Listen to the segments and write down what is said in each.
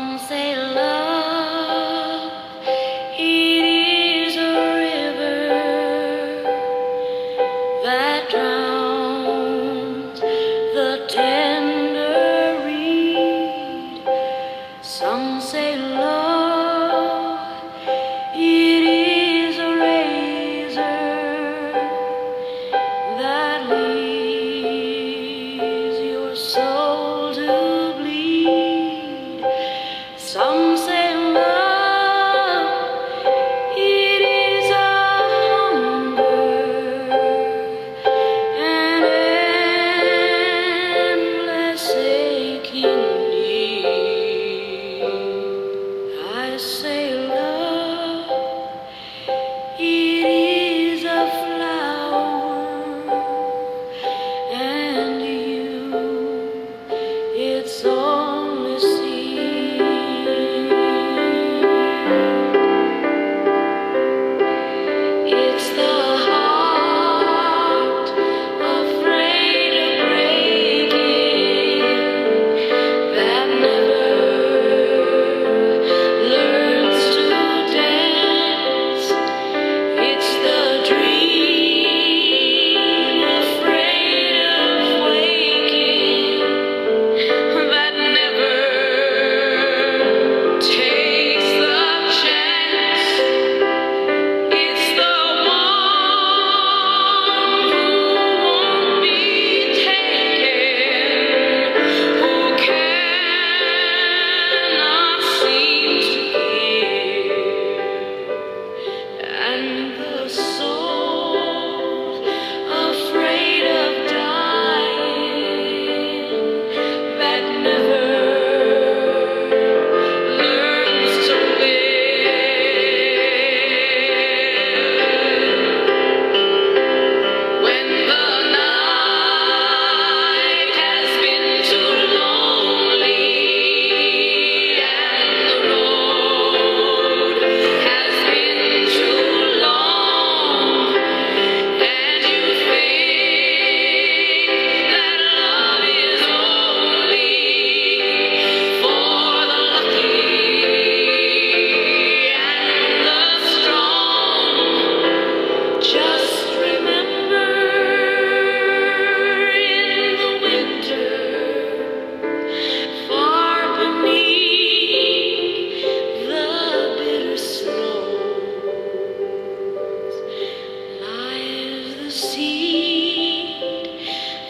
Some say love, it is a river that drowns the tender reed. Some say love, it is a razor that leaves your soul to bleed. Some say love, it is a hunger, an endless aching need. I say love, it is a flower, and you, it's only seed. It's the heart afraid of breaking that never learns to dance. It's the dream afraid of waking that never takes the chance. It's the one who won't be taken, who cannot seem to give, and the soul afraid of dying that never learns to live. When the night has been too lonely and the road has been too long, and you think that love is only for the lucky and the strong, just remember in the winter, far beneath the bitter snows, lies the seed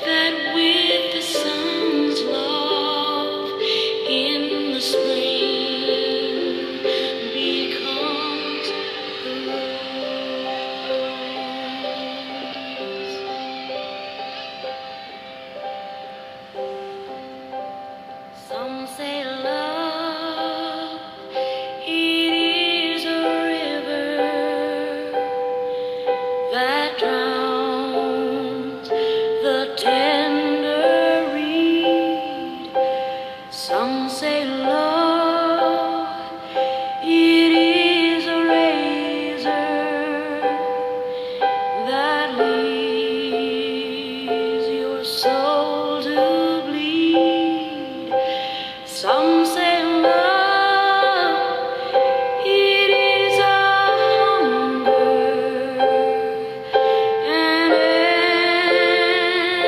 that with the sun's love in the spring becomes the rose. Some say love, it is a river that drowns the tender reed. Some say love, it is a razor that leaves your soul to bleed. Some say love, it is a hunger, an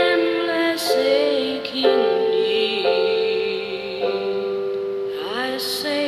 endless aching need. I say